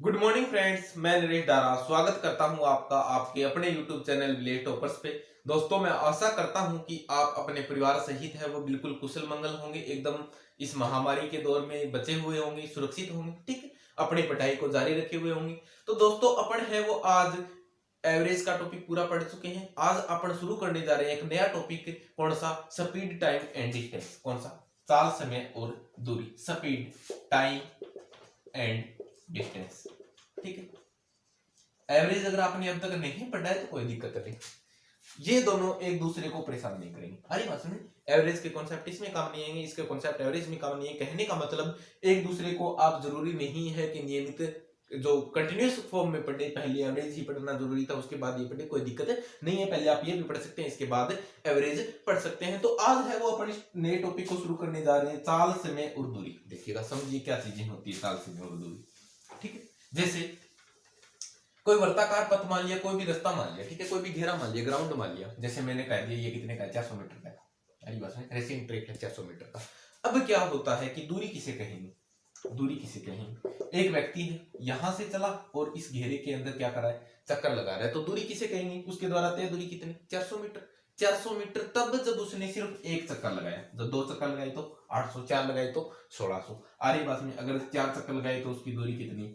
Good morning friends, मैं नरेश दारा स्वागत करता हूं आपका आपके अपने यूट्यूब चैनल विलेज टॉपर्स पे। दोस्तों, मैं आशा करता हूं कि आप अपने परिवार सहित है वो बिल्कुल कुशल मंगल होंगे, एकदम इस महामारी के दौर में बचे हुए होंगे, सुरक्षित होंगे, ठीक है, अपनी पढ़ाई को जारी रखे हुए होंगे। तो दोस्तों, अपन है वो आज एवरेज का टॉपिक पूरा पढ़ चुके हैं। आज अपन शुरू करने जा रहे हैं एक नया टॉपिक। कौन सा? Speed, time and distance. कौन सा? चाल, समय और दूरी। स्पीड, टाइम एंड डिस्टेंस, ठीक है। एवरेज अगर आपने अब तक नहीं पढ़ा है तो कोई दिक्कत नहीं, ये दोनों एक दूसरे को परेशान नहीं करेंगे। अरे बात सुनिए, एवरेज के कॉन्सेप्ट इसमें काम नहीं आएंगे, इसके कॉन्सेप्ट एवरेज में काम नहीं है। कहने का मतलब एक दूसरे को आप जरूरी नहीं है कि नियमित जो कंटिन्यूस फॉर्म में पढ़े, पहले एवरेज ही पढ़ना जरूरी था, उसके बाद ये पढ़े, कोई दिक्कत नहीं है। पहले आप ये भी पढ़ सकते हैं, इसके बाद एवरेज पढ़ सकते हैं। तो आज है वो अपन इस नए टॉपिक को शुरू करने जा रहे हैं, चाल, समय और दूरी। देखिएगा, समझिए क्या चीजें होती है चाल, समय और दूरी, ठीक है। जैसे कोई वर्ताकार पथ मान लिया, कोई भी रास्ता मान लिया, ठीक है, कोई भी घेरा मान लिया, ग्राउंड मान लिया। जैसे मैंने कह दिया ये कितने का है, 400 मीटर का। अरे बस रेसिंग ट्रैक है 400 मीटर का। अब क्या होता है कि दूरी किसे कहेंगे? दूरी किसे कहेंगे? एक व्यक्ति है, यहां से चला और इस घेरे के अंदर क्या कर रहा है, चक्कर लगा रहा है, तो दूरी किसे कहेंगे? उसके द्वारा तय दूरी कितनी? 400 मीटर। 400 मीटर तब जब उसने सिर्फ एक चक्कर लगाया। जब दो चक्कर लगाए तो 800, चार लगाए तो 1600। आरी बात में अगर 4 चक्कर लगाए तो उसकी दूरी कितनी?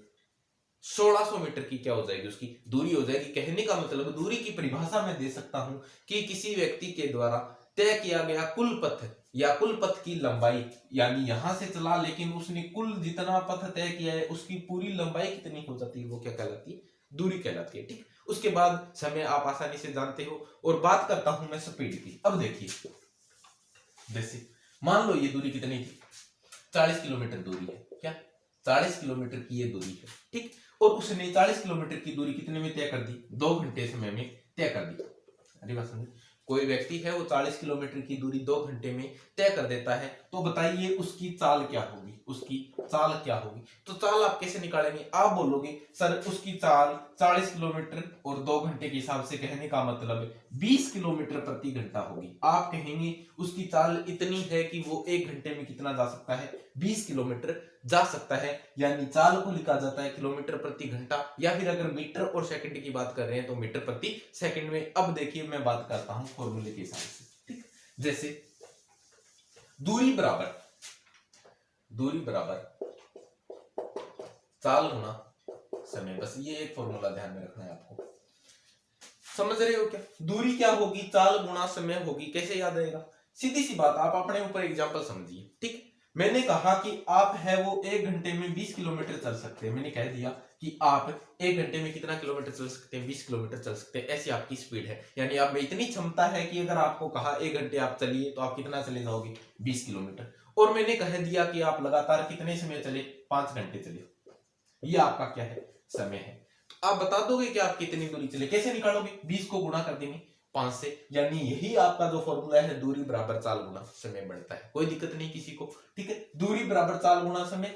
1600 मीटर की क्या हो जाएगी? उसकी दूरी हो जाएगी। कहने का मतलब दूरी की परिभाषा मैं दे सकता हूं कि किसी व्यक्ति के द्वारा तय किया गया कुल पथ या कुल पथ की लंबाई, यानी यहां से चला लेकिन उसने कुल जितना पथ तय किया है उसकी पूरी लंबाई कितनी हो जाती है, वो क्या कहलाती है? दूरी कहलाती है, ठीक। उसके बाद समय आप आसानी से जानते हो। और बात करता हूं मैं स्पीड की। अब देखिए, जैसे मान लो ये दूरी कितनी थी? 40 किलोमीटर दूरी है। क्या? 40 किलोमीटर की ये दूरी है, ठीक। और उसने 40 किलोमीटर की दूरी कितने में तय कर दी? 2 घंटे समय में तय कर दी। अरे बात समझे, कोई व्यक्ति है वो 40 किलोमीटर की दूरी 2 घंटे में तय कर देता है, तो बताइए उसकी चाल क्या होगी? उसकी चाल क्या होगी? तो चाल आप कैसे निकालेंगे? आप बोलोगे सर उसकी चाल 40 किलोमीटर और 2 घंटे के हिसाब से, कहने का मतलब 20 किलोमीटर प्रति घंटा होगी। आप कहेंगे उसकी चाल इतनी है कि वो 1 घंटे में कितना जा सकता है? 20 किलोमीटर जा सकता है। यानी चाल को लिखा जाता है किलोमीटर प्रति घंटा, या फिर अगर मीटर और सेकंड की बात कर रहे हैं तो मीटर प्रति सेकंड में। अब देखिए मैं बात करता हूं फॉर्मूले के हिसाब से, ठीक। जैसे दूरी बराबर चाल गुना समय। बस ये एक फॉर्मूला ध्यान में रखना है आपको। समझ रहे हो क्या? दूरी क्या होगी? चाल गुना समय होगी। कैसे याद आएगा? सीधी सी बात, आप अपने ऊपर एग्जांपल समझिए, ठीक। मैंने कहा कि आप है वो 1 घंटे में 20 किलोमीटर चल सकते हैं। मैंने कह दिया कि आप 1 घंटे में कितना किलोमीटर चल सकते हैं? 20 किलोमीटर चल सकते हैं। ऐसी आपकी स्पीड है, यानी आप में इतनी क्षमता है कि अगर आपको कहा 1 घंटे आप चलिए तो आप कितना चले जाओगे? 20 किलोमीटर। और मैंने कह दिया कि आप लगातार कितने समय चले? 5 घंटे चले। ये आपका क्या है? समय है। तो आप बता दोगे कि आप कितनी दूरी चले? कैसे निकालोगे? 20 को गुणा कर देंगे 5 से, यानी यही आपका जो फॉर्मूला है, दूरी बराबर चाल गुना समय बनता है। कोई दिक्कत नहीं किसी को, ठीक है। दूरी बराबर चाल गुना समय।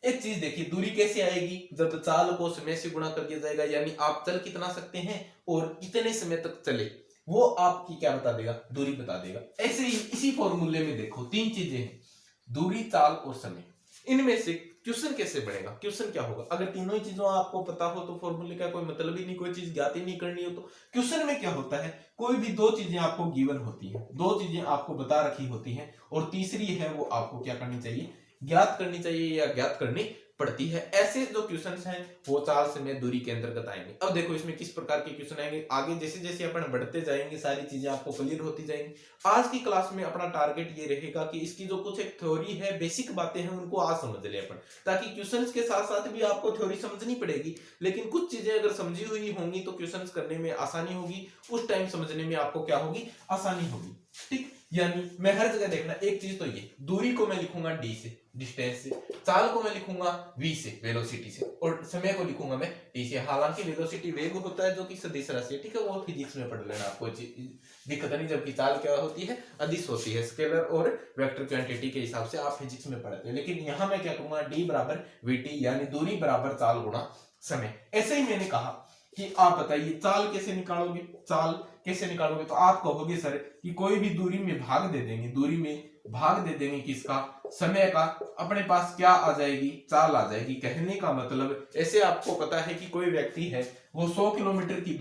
एक चीज देखिए, दूरी कैसे आएगी? जब चाल को समय से गुणा कर दिया जाएगा, यानी आप चल कितना सकते हैं और कितने समय तक चले, वो आपकी क्या बता देगा? दूरी बता देगा। ऐसे ही इसी फॉर्मूले में देखो 3 चीजें हैं, दूरी, चाल और समय। इनमें से क्वेश्चन कैसे बनेगा? क्वेश्चन क्या होगा? अगर तीनों ही चीजों आपको पता हो तो फॉर्मूले का कोई मतलब ही नहीं, कोई चीज ज्ञात ही नहीं करनी हो तो। क्वेश्चन में क्या होता है, कोई भी 2 चीजें आपको गिवन होती है, 2 चीजें आपको बता रखी होती हैं, और तीसरी है वो आपको क्या करनी चाहिए? ज्ञात करनी चाहिए या ज्ञात करनी पड़ती है। ऐसे जो क्वेश्चंस हैं वो चाल, समय, दूरी के अंतर्गत आएंगे। अब देखो इसमें किस प्रकार के क्वेश्चन आएंगे। आगे जैसे जैसे अपन बढ़ते जाएंगे सारी चीजें आपको क्लियर होती जाएंगी। आज की क्लास में अपना टारगेट ये रहेगा कि इसकी जो कुछ एक थ्योरी है, बेसिक बातें हैं, उनको आज समझ ले अपन, ताकि क्वेश्चंस के साथ साथ भी आपको थ्योरी समझनी पड़ेगी, लेकिन कुछ चीजें अगर समझी हुई होंगी तो क्वेश्चंस करने में आसानी होगी, उस टाइम समझने में आपको क्या होगी? आसानी होगी, ठीक। यानी मैं हर जगह देखना एक चीज तो ये, दूरी को मैं लिखूंगा डी से, डिस्टेंस से, चाल को मैं लिखूंगा वी से, वेलोसिटी से, और समय को लिखूंगा मैं टी से। हालांकि वेलोसिटी वेग होता है जो कि सदिश राशि है, ठीक है, वो फिजिक्स में पढ़ लेना, आपको दिक्कत नहीं। जबकि चाल क्या होती है? अदिश होती है, स्केलर और वेक्टर क्वांटिटी के हिसाब से आप फिजिक्स में पढ़ते हैं। लेकिन यहां मैं क्या करूंगा? डी बराबर वीटी, यानी दूरी बराबर चाल गुणा समय। ऐसे ही मैंने कहा कि आप बताइए चाल कैसे निकालोगे? चाल कैसे निकालोगे? तो आप कहोगे सर कि कोई भी दूरी में भाग दे देंगे, दूरी में भाग दे देंगे किसका, समय का, अपने पास क्या आ जाएगी, चाल आ जाएगी। कहने का मतलब ऐसे आपको पता है कि कोई व्यक्ति है वो 100 किलोमीटर की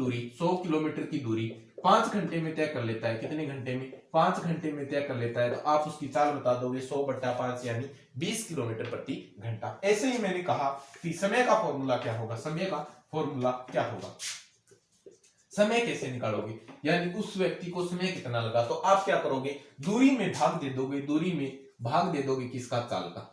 दूरी 5 घंटे में तय कर लेता है। कितने घंटे में? 5 घंटे में तय कर लेता है। तो आप उसकी चाल बता दोगे 100/5 यानी 20 किलोमीटर प्रति घंटा। ऐसे ही मैंने कहा कि समय का फॉर्मूला क्या होगा, समय का फॉर्मूला क्या होगा, समय कैसे निकालोगे, यानी उस व्यक्ति को समय कितना लगा। तो आप क्या करोगे, दूरी में भाग दे दोगे, दूरी में भाग दे दोगे किसका, चाल का,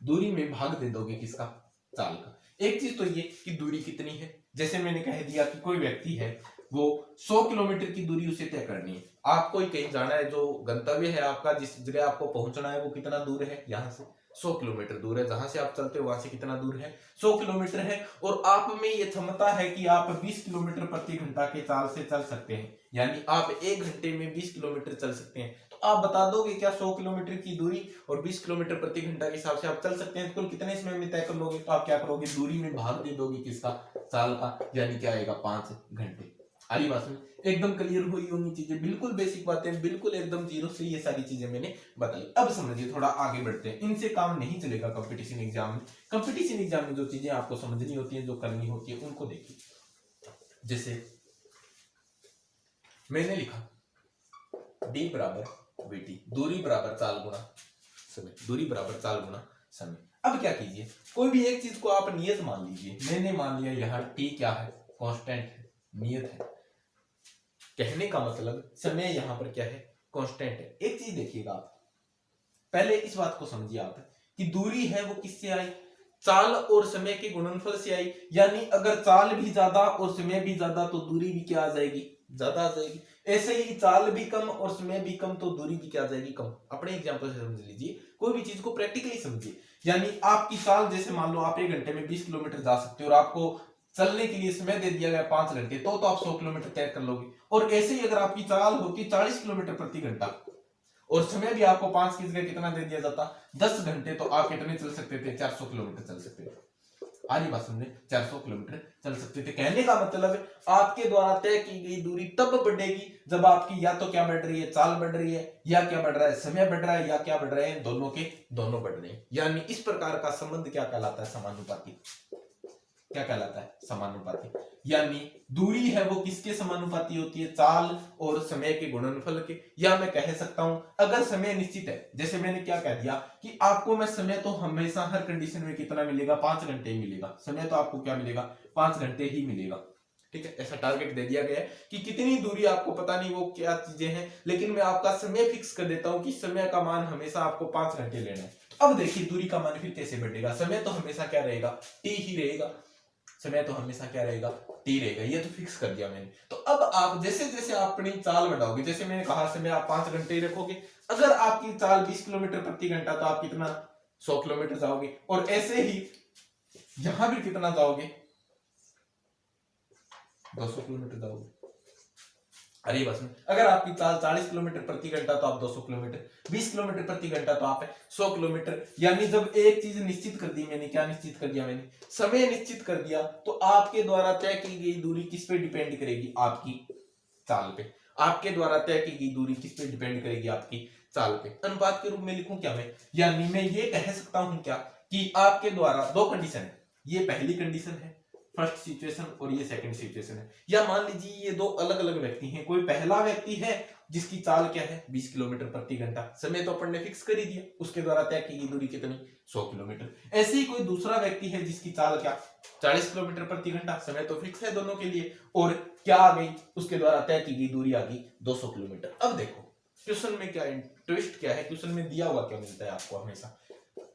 दूरी में भाग दे दोगे किसका, चाल का। एक चीज तो ये कि दूरी कितनी है, जैसे मैंने कह दिया कि कोई व्यक्ति है वो 100 किलोमीटर की दूरी उसे तय करनी है। आपको ही कहीं जाना है, जो गंतव्य है आपका, जिस जगह आपको पहुंचना है वो कितना दूर है, यहाँ से 100 किलोमीटर दूर है। जहां से आप चलते हो वहां से कितना दूर है, 100 किलोमीटर है। और आप में ये क्षमता है कि आप 20 किलोमीटर प्रति घंटा के चाल से चल सकते हैं, यानी आप 1 घंटे में 20 किलोमीटर चल सकते हैं। तो आप बता दोगे क्या 100 किलोमीटर की दूरी और 20 किलोमीटर प्रति घंटा के हिसाब से आप चल सकते हैं, तो कुल कितने समय में तय कर लोगे। तो आप क्या करोगे, दूरी में भाग दे दोगे किसका, चाल का, यानी क्या आएगा, 5 घंटे। आरी बात में एकदम क्लियर हुई होंगी चीजें, बिल्कुल बेसिक बातें, बिल्कुल एकदम जीरो से ये सारी चीजें मैंने बताई। अब समझिए, थोड़ा आगे बढ़ते हैं, इनसे काम नहीं चलेगा कंपटीशन एग्जाम में। कंपटीशन एग्जाम में जो चीजें आपको समझनी होती है, जो करनी होती है, उनको देखिए। जैसे मैंने लिखा d बराबर vt, दूरी बराबर चाल गुणा समय, दूरी बराबर चाल गुणा समय। अब क्या कीजिए, कोई भी एक चीज को आप नियत मान लीजिए। मैंने मान लिया यहाँ t क्या है, कांस्टेंट है, नियत है। कहने का मतलब समय यहाँ पर क्या है, कांस्टेंट है। एक चीज देखिएगा आप, पहले इस बात को समझिए आप कि दूरी है वो किससे आई, चाल और समय के गुणनफल से आई। यानी अगर चाल भी ज्यादा और समय भी ज्यादा तो दूरी भी क्या आ जाएगी, ज्यादा आ जाएगी। ऐसे ही चाल भी कम और समय भी कम तो दूरी भी क्या आ जाएगी, कम। अपने एग्जांपल से समझ लीजिए, कोई भी चीज को प्रैक्टिकली समझिए। यानी आपकी चाल, जैसे मान लो आप 1 घंटे में 20 किलोमीटर जा सकते हो और आपको चलने के लिए समय दे दिया गया 5 घंटे, तो आप 100 किलोमीटर तय कर लोगे। और ऐसे ही अगर आपकी चाल होती 40 किलोमीटर प्रति घंटा और समय भी आपको 5 की जगह कितना दे दिया जाता, 10 घंटे, तो आप कितने चल सकते थे, 400 किलोमीटर चल सकते थे। आज बात समझे, 400 किलोमीटर चल सकते थे। कहने का मतलब आपके द्वारा तय की गई दूरी तब बढ़ेगी जब आपकी या तो क्या बढ़ रही है, चाल बढ़ रही है, या क्या बढ़ रहा है, समय बढ़ रहा है, या क्या बढ़ रहे हैं, दोनों के दोनों बढ़ रहे हैं। यानी इस प्रकार का संबंध क्या कहलाता है, समानुपाती। क्या कहलाता है, समानुपाती। यानी दूरी है वो किसके समानुपाती होती है, चाल और समय के गुणनफल के। या मैं कह सकता हूं, अगर समय निश्चित है, जैसे मैंने क्या कह दिया कि आपको मैं समय तो हमेशा हर कंडीशन में कितना मिलेगा, 5 घंटे ही मिलेगा। समय तो आपको क्या मिलेगा, 5 घंटे ही मिलेगा। ठीक है, ऐसा टारगेट दे दिया गया है कि कितनी दूरी आपको पता नहीं वो क्या चीजें हैं, लेकिन मैं आपका समय फिक्स कर देता हूं कि समय का मान हमेशा आपको 5 घंटे लेना है। अब देखिए दूरी का मान फिर कैसे बढ़ेगा, समय तो हमेशा क्या रहेगा, टी ही रहेगा। समय तो हमेशा क्या रहेगा, टी रहेगा। ये तो फिक्स कर दिया मैंने। तो अब आप जैसे जैसे अपनी चाल बढ़ाओगे, जैसे मैंने कहा समय आप 5 घंटे ही रखोगे, अगर आपकी चाल 20 किलोमीटर प्रति घंटा तो आप कितना, 100 किलोमीटर जाओगे। और ऐसे ही यहां भी कितना जाओगे, 200 किलोमीटर जाओगे। अरे बस में अगर आपकी चाल 40 किलोमीटर प्रति घंटा तो आप 200 किलोमीटर, 20 किलोमीटर प्रति घंटा तो आप 100 किलोमीटर। यानी जब एक चीज निश्चित कर दी मैंने, क्या निश्चित कर दिया मैंने, समय निश्चित कर दिया, तो आपके द्वारा तय की गई दूरी किस पे डिपेंड करेगी, आपकी चाल पे। आपके द्वारा तय की गई दूरी किस पे डिपेंड करेगी, आपकी चाल पे। अनुपात के रूप में लिखूं क्या मैं, यानी मैं ये कह सकता हूं क्या कि आपके द्वारा दो कंडीशन है, ये पहली कंडीशन है फर्स्ट सिचुएशन और ये सेकंड सिचुएशन है। या मान लीजिए ये दो अलग अलग व्यक्ति हैं, कोई पहला व्यक्ति है जिसकी चाल क्या है 20 किलोमीटर प्रति घंटा, समय तो अपन ने फिक्स कर ही दिया, उसके द्वारा तय की गई दूरी कितनी 100 किलोमीटर। ऐसे ही कोई दूसरा व्यक्ति है जिसकी चाल क्या 40 किलोमीटर प्रति घंटा, समय तो फिक्स है दोनों के लिए, और क्या आ गई, उसके द्वारा तय की गई दूरी आ गई 200 किलोमीटर। अब देखो क्वेश्चन में क्या ट्विस्ट क्या है, क्वेश्चन में दिया हुआ क्या मिलता है आपको हमेशा,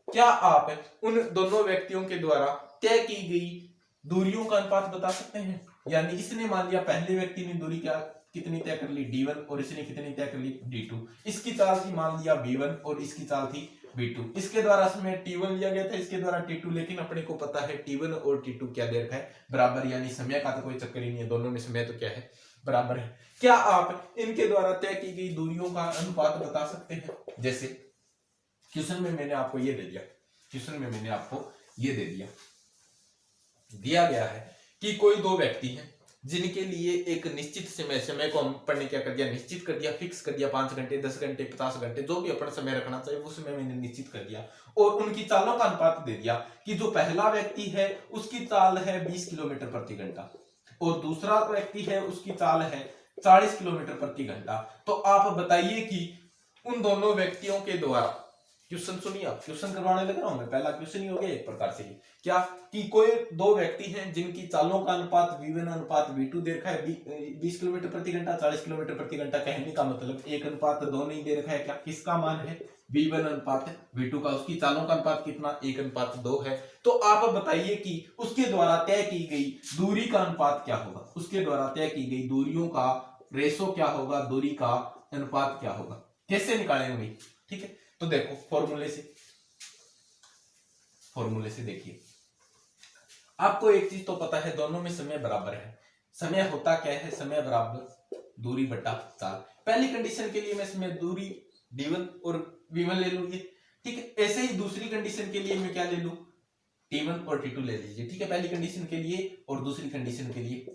क्या आप उन दोनों व्यक्तियों के द्वारा तय की गई दूरियों का अनुपात बता सकते हैं। यानी इसने मान लिया पहले व्यक्ति ने दूरी क्या कितनी तय कर ली d1 और इसने कितनी तय कर ली d2। इसकी चाल थी मान लिया b1 और इसकी चाल थी b2। इसके द्वारा समय t1 लिया गया था, इसके द्वारा t2, लेकिन अपने को पता है t1 और t2 क्या दे रखा है, बराबर। यानी समय का तो कोई चक्कर ही नहीं है, दोनों में समय तो क्या है, बराबर है। क्या आप इनके द्वारा तय की गई दूरियों का अनुपात बता सकते हैं। जैसे क्वेश्चन में मैंने आपको ये दे दिया, क्वेश्चन में मैंने आपको ये दे दिया, दिया गया है कि कोई दो व्यक्ति हैं जिनके लिए एक निश्चित समय को अपन ने क्या कर दिया, निश्चित कर दिया, फिक्स कर दिया, 5 घंटे, 10 घंटे, 50 घंटे, जो भी अपन समय रखना चाहिए वो समय मैंने निश्चित कर दिया। और उनकी चालों का अनुपात दे दिया कि जो पहला व्यक्ति है उसकी चाल है 20 किलोमीटर प्रति घंटा और दूसरा व्यक्ति है उसकी चाल है 40 किलोमीटर प्रति घंटा। तो आप बताइए कि उन दोनों व्यक्तियों के द्वारा, क्वेश्चन सुनिए, आप क्वेश्चन करवाने लग रहा हूं मैं, पहला क्वेश्चन ही हो गया एक प्रकार से क्या कि कोई दो व्यक्ति हैं जिनकी चालों का अनुपात v1 अनुपात v2 दे रखा है 20 किलोमीटर प्रति घंटा 40 किलोमीटर प्रति घंटा। कहने का मतलब 1 अनुपात 2 नहीं दे रखा है, क्या किसका मान है v1 अनुपात v2 का, उसकी चालों का अनुपात कितना 1 अनुपात 2 है। तो आप बताइए कि उसके द्वारा तय की गई दूरी का अनुपात क्या होगा, उसके द्वारा तय की गई दूरियों का रेशो क्या होगा, दूरी का अनुपात क्या होगा, कैसे निकालेंगे। ठीक है, तो देखो फॉर्मूले से देखिए, आपको एक चीज तो पता है दोनों में समय बराबर है। समय होता क्या है, समय बराबर दूरी बटा चाल। पहली कंडीशन के लिए मैं समय दूरी d1 और v1 ले लूंगी। ठीक है, ऐसे ही दूसरी कंडीशन के लिए मैं क्या ले लूं, t1 और t2 ले लीजिए। ठीक है, पहली कंडीशन के लिए और दूसरी कंडीशन के लिए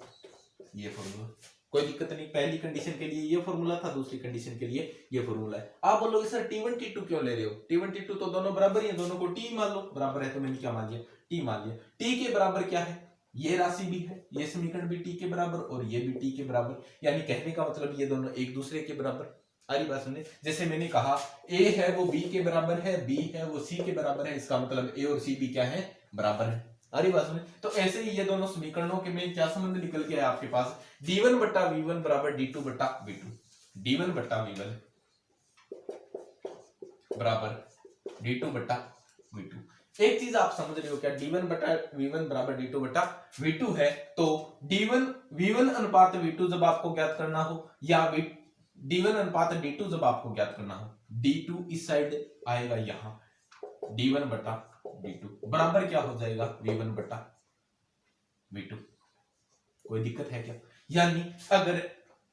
ये फॉर्मूला, कोई दिक्कत नहीं। पहली कंडीशन के लिए ये फॉर्मूला था, दूसरी कंडीशन के लिए ये फॉर्मूला है। आप बोलोगे सर t1 t2 क्यों ले रहे हो, t1 t2 तो दोनों बराबर ही है, दोनों को t मान लो, बराबर है तो मैंने क्या मान लिया, t मान लिया। t के बराबर क्या है, ये राशि भी है, ये समीकरण भी t के बराबर और ये भी t के बराबर, यानी कहने का मतलब ये दोनों एक दूसरे के बराबर। सारी बात सुनिए, जैसे मैंने कहा a है वो b के बराबर है, b है वो c के बराबर है, इसका मतलब a और c भी क्या है, बराबर है। अरे बात सुनिए, तो ऐसे ही ये दोनों समीकरणों के में क्या संबंध निकल के आया आपके पास, d1 बट्टा v1 बराबर d2 बट्टा v2, d1 बट्टा v1 बराबर d2 बट्टा v2। एक चीज आप समझ रहे हो क्या, d1 बट्टा v1 बराबर d2 बट्टा v2 है, तो d1 v1 अनुपात v2 जब आपको ज्ञात करना हो या d1 अनुपात d2 जब आपको ज्ञात करना हो, d2 इस साइड आएगा यहां, d1 बट्टा d2 बराबर क्या हो जाएगा v1 बट्टा v2। कोई दिक्कत है क्या, यानी अगर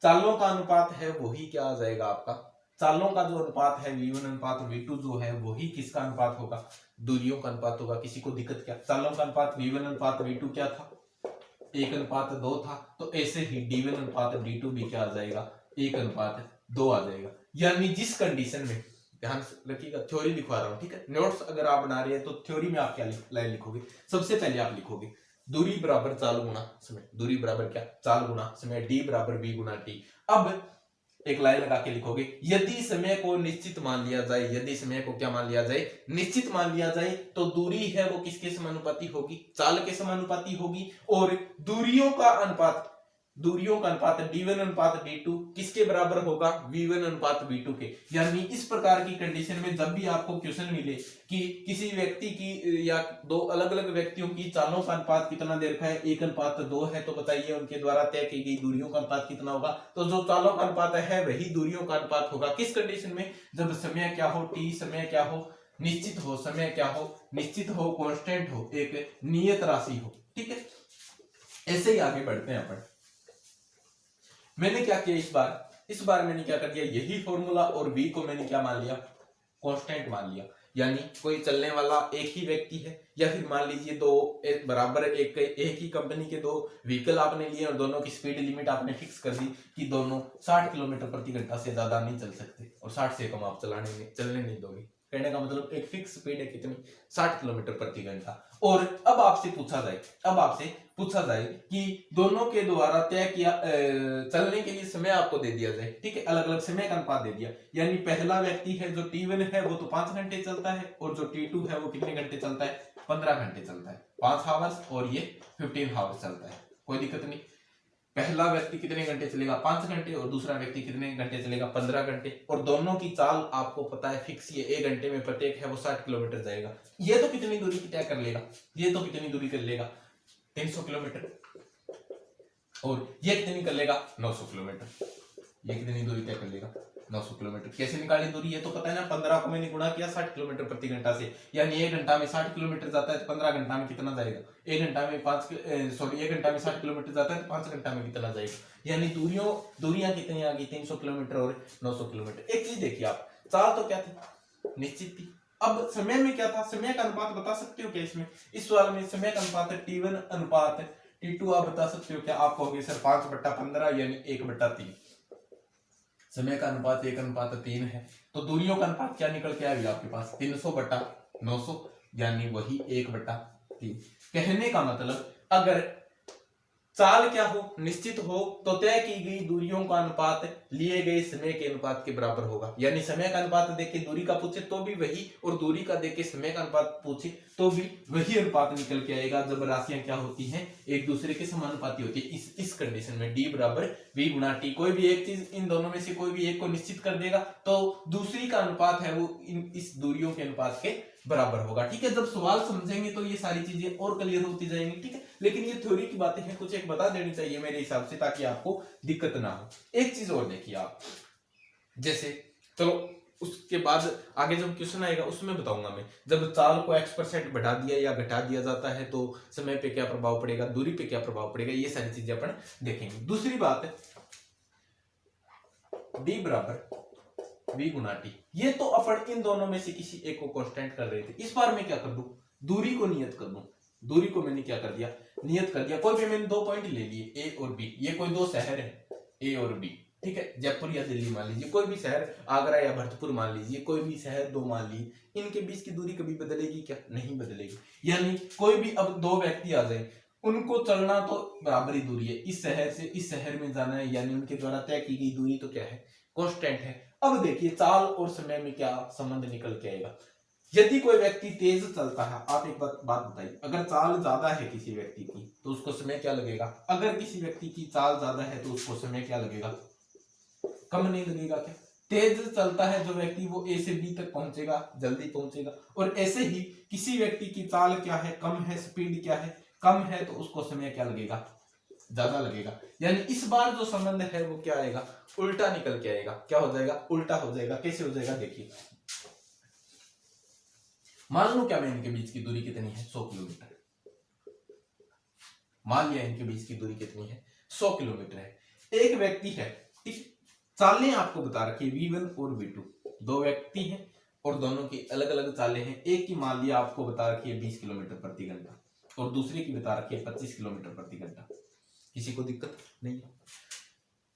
चालों का अनुपात है वही क्या आ जाएगा आपका, चालों का जो अनुपात है v1 अनुपात v2 जो है वही किसका अनुपात होगा, दूरियों का अनुपात होगा। किसी को दिक्कत क्या, चालों का अनुपात v1 अनुपात v2 क्या था, 1 अनुपात 2 था, तो ऐसे ही d1 अनुपात d2 भी क्या आ जाएगा, 1 अनुपात 2 आ जाएगा। यानी जिस कंडीशन में, ध्यान रखिएगा थ्योरी लिखवा रहा हूं, ठीक है, नोट्स अगर आप बना रहे हैं तो थ्योरी में आप क्या लाइन लिखोगे, सबसे पहले आप लिखोगे दूरी बराबर चाल गुना समय, दूरी बराबर क्या, चाल गुना समय, d बराबर v गुना t। अब एक लाइन लगा के लिखोगे, यदि समय को निश्चित मान लिया जाए, यदि समय को क्या मान लिया जाए, निश्चित मान लिया जाए, तो दूरी है वो किसके समानुपाती होगी, चाल के समानुपाती होगी। और दूरियों का अनुपात d1 अनुपात d2 किसके बराबर होगा, v1 अनुपात v2 के। यानी इस प्रकार की कंडीशन में जब भी आपको क्वेश्चन मिले कि किसी व्यक्ति की या दो अलग अलग व्यक्तियों की चालों का अनुपात कितना दे रखा है, 1 अनुपात 2 है, तो बताइए उनके द्वारा तय की गई दूरियों का अनुपात कितना होगा। तो जो चालों का अनुपात है वही दूरियों का अनुपात होगा। किस कंडीशन में, जब समय क्या हो, t समय क्या हो, निश्चित हो, समय क्या हो, निश्चित हो, कांस्टेंट हो, एक नियत राशि हो। ठीक है, ऐसे ही आगे बढ़ते हैं अपन। मैंने क्या किया इस बार मैंने क्या कर दिया, यही फॉर्मूला और v को मैंने क्या मान लिया, कांस्टेंट मान लिया। यानी कोई चलने वाला एक ही व्यक्ति है, या फिर मान लीजिए दो बराबर एक ही कंपनी के दो व्हीकल आपने लिए और दोनों की स्पीड लिमिट आपने फिक्स कर दी कि दोनों 60 किलोमीटर प्रति घंटा से ज्यादा नहीं चल सकते और 60 से कम आप चलने नहीं दोगे। कहने का मतलब एक फिक्स स्पीड है कितनी, 60 किलोमीटर प्रति घंटा। और अब आपसे पूछा जाए कि दोनों के द्वारा तय किया चलने के लिए समय आपको दे दिया जाए। ठीक है, अलग अलग समय का अनुपात दे दिया, यानी पहला व्यक्ति है जो t1 है वो तो 5 घंटे चलता है, और जो t2 है वो कितने घंटे चलता है, 15 घंटे चलता है, 5 हावर्स, और ये 15 हावर्स चलता है। कोई दिक्कत नहीं, पहला व्यक्ति कितने घंटे चलेगा, 5 घंटे, और दूसरा व्यक्ति कितने घंटे चलेगा, 15 घंटे। और दोनों की चाल आपको पता है फिक्स, ये 1 घंटे में प्रत्येक है वो 60 किलोमीटर जाएगा। ये तो कितनी दूरी तय कर लेगा, ये तो कितनी दूरी कर लेगा, 300 किलोमीटर, और ये कितनी कर लेगा, 900 किलोमीटर। ये कितनी दूरी तय कर लेगा, 900 किलोमीटर। कैसे निकाली दूरी, ये तो पता है ना, 15 को मैंने गुणा किया 60 किलोमीटर प्रति घंटा से, यानी 1 घंटा में 60 किलोमीटर जाता है तो 15 घंटा में कितना जाएगा, 1 घंटा में 1 घंटा में 60 किलोमीटर जाता है तो 5 घंटा में कितना जाएगा। यानी दूरियां कितनी आ गई, 300 किलोमीटर और 900 किलोमीटर। एक चीज देखिए आप, चाल तो क्या थी, निश्चित थी। अब समय में क्या था, समय का अनुपात बता सकते हो क्या इसमें, इस सवाल में समय का अनुपात है t1 अनुपात T2 आप बता सकते हो क्या? आप कहोगे सर 5/15 यानी 1/3। समय का अनुपात 1/3 है, तो दूरियों का अनुपात क्या निकल के आएगा आपके पास? 300/900 यानी वही 1/3। कहने का मतलब अगर चाल क्या हो, निश्चित हो, तो तय की गई दूरियों का अनुपात लिए गए समय के अनुपात के बराबर होगा। यानी समय का अनुपात देख के दूरी का पूछे तो भी वही, और दूरी का देख के समय का अनुपात पूछे तो भी वही अनुपात निकल के आएगा जब राशियां क्या होती हैं, एक दूसरे के समानुपाती होती है। इस कंडीशन में D बराबर V गुणा T, कोई भी एक चीज इन दोनों में से कोई भी एक को निश्चित कर देगा तो दूसरी का अनुपात है वो इस दूरियों के अनुपात के बराबर होगा। ठीक है, जब सवाल समझेंगे तो ये सारी चीजें और क्लियर होती जाएंगी। ठीक है, लेकिन ये थ्योरी की बातें हैं, कुछ एक बता देनी चाहिए मेरे हिसाब से, ताकि आपको दिक्कत ना हो। एक चीज और देखिए आप, जैसे चलो उसके बाद आगे जब क्वेश्चन आएगा उसमें बताऊंगा मैं, जब चाल को x% बढ़ा दिया या घटा दिया जाता है तो समय पे क्या प्रभाव पड़ेगा, दूरी पे क्या प्रभाव पड़ेगा, ये सारी चीजें अपन देखेंगे। दूसरी बात है D बराबर V गुणा T, ये तो अपन इन दोनों में से किसी एक को कांस्टेंट कर रहे थे। इस बार मैं क्या कर दूं, दूरी को नियत कर दूं। दूरी को मैंने क्या कर दिया, नियत कर दिया। कोई भी मैंने 2 पॉइंट ले लिए A और B, ये कोई 2 शहर है A और B। ठीक है, जयपुर या दिल्ली मान लीजिए, कोई भी शहर, आगरा या भरतपुर मान लीजिए, कोई भी शहर 2 मान लीजिए। इनके बीच की दूरी कभी बदलेगी क्या? नहीं बदलेगी। यानी कोई भी अब 2 व्यक्ति आ जाए, उनको चलना तो बराबर ही दूरी है, इस शहर से इस शहर में जाना है, यानी उनके द्वारा तय की गई दूरी तो क्या है, कांस्टेंट है। अब देखिए चाल और समय में क्या संबंध निकल के आएगा। यदि कोई व्यक्ति तेज चलता है, आप एक बात बताइए, अगर चाल ज्यादा है किसी व्यक्ति की तो उसको समय क्या लगेगा? अगर किसी व्यक्ति की चाल ज्यादा है तो उसको समय क्या लगेगा? कम नहीं लगेगा क्या? तेज चलता है जो व्यक्ति वो A से B तक पहुंचेगा, जल्दी पहुंचेगा। और ऐसे ही किसी व्यक्ति की चाल क्या है, कम है, स्पीड क्या है, कम है, तो उसको समय क्या लगेगा? ज्यादा लगेगा। यानी इस बार जो संबंध है वो क्या आएगा, उल्टा निकल के आएगा। क्या हो जाएगा? उल्टा हो जाएगा। कैसे हो जाएगा देखिए, मान लो क्या मैं इनके बीच की दूरी कितनी है, 100 किलोमीटर। मान लिया इनके बीच की दूरी कितनी है, 100 किलोमीटर है। एक व्यक्ति है, ठीक, चालें आपको बता रखी है V1 और V2, 2 व्यक्ति हैं और दोनों की अलग अलग चालें हैं। एक की मान लिया आपको बता रखी है 20 किलोमीटर प्रति घंटा और दूसरे की बता रखी है 25 किलोमीटर प्रति घंटा। किसी को दिक्कत नहीं है,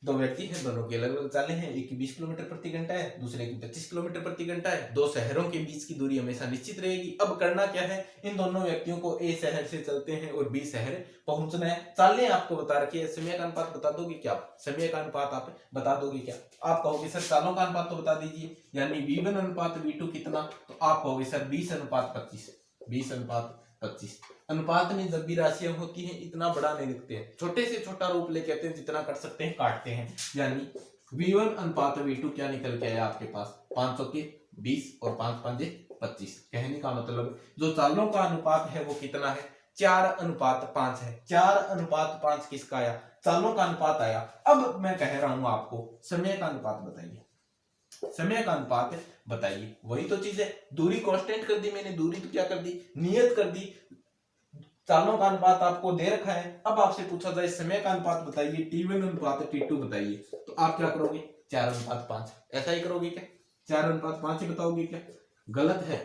2 व्यक्ति हैं, दोनों की अलग अलग चालें हैं। एक की 20 किलोमीटर प्रति घंटा है, दूसरे की 25 किलोमीटर प्रति घंटा है। 2 शहरों के बीच की दूरी हमेशा निश्चित रहेगी। अब करना क्या है, इन दोनों व्यक्तियों को A शहर से चलते हैं और B शहर पहुंचना है। चालें आपको बता रखी है, समय का अनुपात बता दोगे क्या? समय का अनुपात आप बता दोगे क्या? आप कहोगे सर चालों का अनुपात तो बता दीजिए, यानी V1 अनुपात V2 कितना, तो आप कहोगे सर 20/25। 20/25। अनुपात में जब भी राशियां होती हैं इतना बड़ा नहीं लिखते हैं, छोटे से छोटा रूप ले कहते हैं, जितना कर सकते हैं काटते हैं। यानी V1 अनुपात V2 क्या निकल के आया आपके पास, 500 के 20 और 5 5 25। कहने का मतलब जो चालों का अनुपात है वो कितना है, 4/5 है। 4/5 किसका आया, चालों का अनुपात आया। अब मैं कह रहा हूं आपको समय का अनुपात बताइए, समय का अनुपात बताइए। वही तो चीज है, दूरी कांस्टेंट कर दी मैंने, दूरी तो क्या कर दी, नियत कर दी। चालों का अनुपात आपको दे रखा है, अब आपसे पूछा जाए समय का अनुपात बताइए, T1 अनुपात T2 बताइए, तो आप क्या करोगे, 4/5 ऐसा ही करोगे क्या? 4/5 ही बताओगे क्या? गलत है,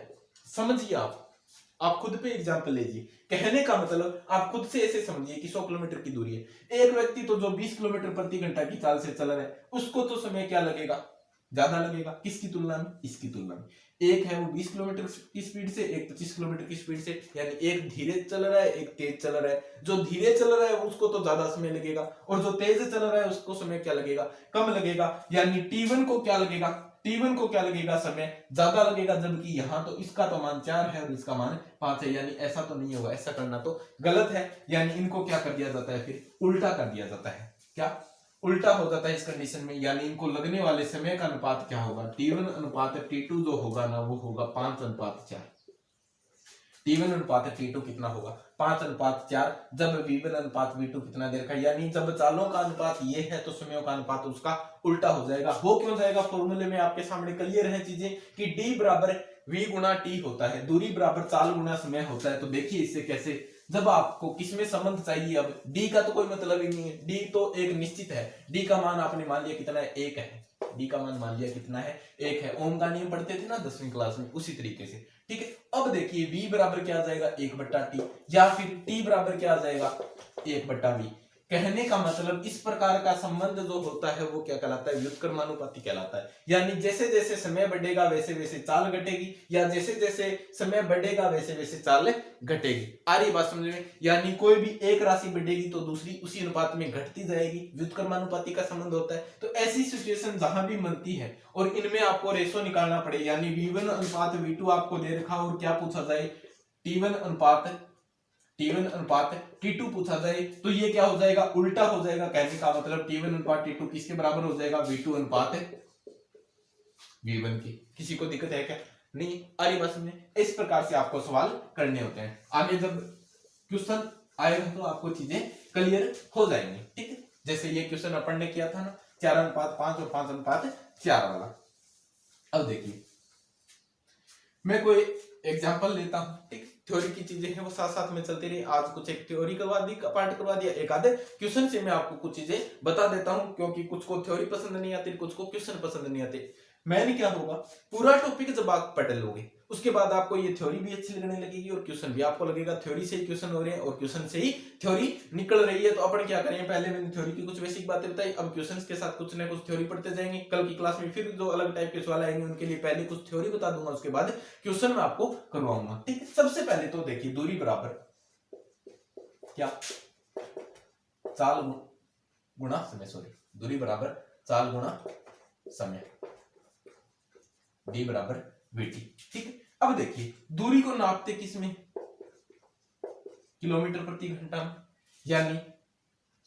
समझिए आप खुद पे एग्जाम्पल लीजिए। कहने का मतलब आप खुद से ऐसे समझिए कि 100 किलोमीटर की दूरी है। एक व्यक्ति तो जो 20 किलोमीटर प्रति घंटा की चाल से चल रहा है, उसको तो समय क्या लगेगा, ज्यादा लगेगा। किसकी तुलना में, इसकी तुलना में। एक है वो 20 किलोमीटर की स्पीड से, एक 25 किलोमीटर की स्पीड से, यानी एक धीरे चल रहा है, एक तेज चल रहा है। जो धीरे चल रहा है उसको तो ज्यादा समय लगेगा और जो तेज चल रहा है उसको समय क्या लगेगा, कम लगेगा। यानी T1 को क्या लगेगा, T1 को क्या लगेगा, समय ज्यादा लगेगा। जबकि यहाँ तो इसका तो मान 4 है और इसका मान 5 है, यानी ऐसा तो नहीं होगा, ऐसा करना तो गलत है। यानी इनको क्या कर दिया जाता है, फिर उल्टा कर दिया जाता है। क्या उल्टा हो जाता है इस कंडीशन में, यानी इनको लगने वाले समय का अनुपात क्या होगा, T1 अनुपात T2 जो होगा ना वो होगा 5/4। T1 अनुपात T2 कितना होगा, 5/4। जब V1 अनुपात V2 कितना दे रखा है, यानी जब चालों का अनुपात ये है तो समयों का अनुपात उसका उल्टा हो जाएगा। हो क्यों जाएगा, फॉर्मूले में आपके सामने क्लियर है चीजें कि D बराबर V गुणा T होता है, दूरी बराबर चाल गुणा समय होता है। तो देखिए इससे कैसे, जब आपको किसमें संबंध चाहिए, अब D का तो कोई मतलब ही नहीं है, D तो एक निश्चित है। D का मान आपने मान लिया कितना है, 1 है। D का मान मान लिया कितना है, 1 है। ओम का नियम पढ़ते थे ना 10वीं क्लास में, उसी तरीके से। ठीक है, अब देखिए V बराबर क्या आ जाएगा, 1/T, या फिर T बराबर क्या आ जाएगा, 1/v। कहने का मतलब इस प्रकार का संबंध जो होता है वो क्या कहलाता है, व्युत्क्रमानुपाती कहलाता है। यानी जैसे जैसे समय बढ़ेगा वैसे वैसे चाल घटेगी, या जैसे जैसे समय बढ़ेगा वैसे वैसे चाल घटेगी। आ रही बात समझ में? यानी कोई भी एक राशि बढ़ेगी तो दूसरी उसी अनुपात में घटती जाएगी, व्युत्क्रमानुपाती का संबंध होता है। तो ऐसी सिचुएशन जहां भी बनती है और इनमें आपको रेशो निकालना पड़े, यानी v1 अनुपात v2 आपको दे रखा और क्या पूछा जाए, T1 अनुपात T2 पूछा जाए, तो ये क्या हो जाएगा, उल्टा हो जाएगा। कहने का मतलब T1 अनुपात T2 किसके बराबर हो जाएगा, V2 अनुपात V1 की। किसी को दिक्कत है क्या? नहीं आ रही बात समझ में? इस प्रकार से आपको सवाल करने होते हैं। आगे जब क्वेश्चन आएगा तो आपको चीजें क्लियर हो जाएंगी। ठीक है, जैसे ये क्वेश्चन अपन ने किया था ना 4:5 और 5:4 वाला। अब देखिए मैं कोई एग्जांपल लेता हूं, ठीक, थ्योरी की चीजें हैं वो साथ साथ में चलती रही। आज कुछ एक थ्योरी करवा दी, पार्ट करवा दिया, एक आधे क्वेश्चन से मैं आपको कुछ चीजें बता देता हूं, क्योंकि कुछ को थ्योरी पसंद नहीं आती, कुछ को क्वेश्चन पसंद नहीं आते। मैंने क्या होगा, पूरा टॉपिक जब आप पढ़ लोगे उसके बाद आपको ये थ्योरी भी अच्छी लगने लगेगी और क्वेश्चन भी आपको लगेगा थ्योरी से ही क्वेश्चन हो रहे हैं और क्वेश्चन से ही थ्योरी निकल रही है। तो अपन क्या करें, पहले मैंने थ्योरी की कुछ बेसिक बातें बताई, अब क्वेश्चंस के साथ कुछ ना कुछ थ्योरी पढ़ते जाएंगे। कल की क्लास में फिर जो अलग टाइप के सवाल आएंगे उनके लिए पहले कुछ थ्योरी बता दूंगा, उसके बाद क्वेश्चन मैं आपको करवाऊंगा। ठीक है, सबसे पहले तो देखिए दूरी बराबर क्या, चाल गुणा समय, सॉरी दूरी बराबर चाल गुणा समय, d बराबर vt। ठीक है, अब देखिए दूरी को नापते किसमें, किलोमीटर प्रति घंटा में, यानी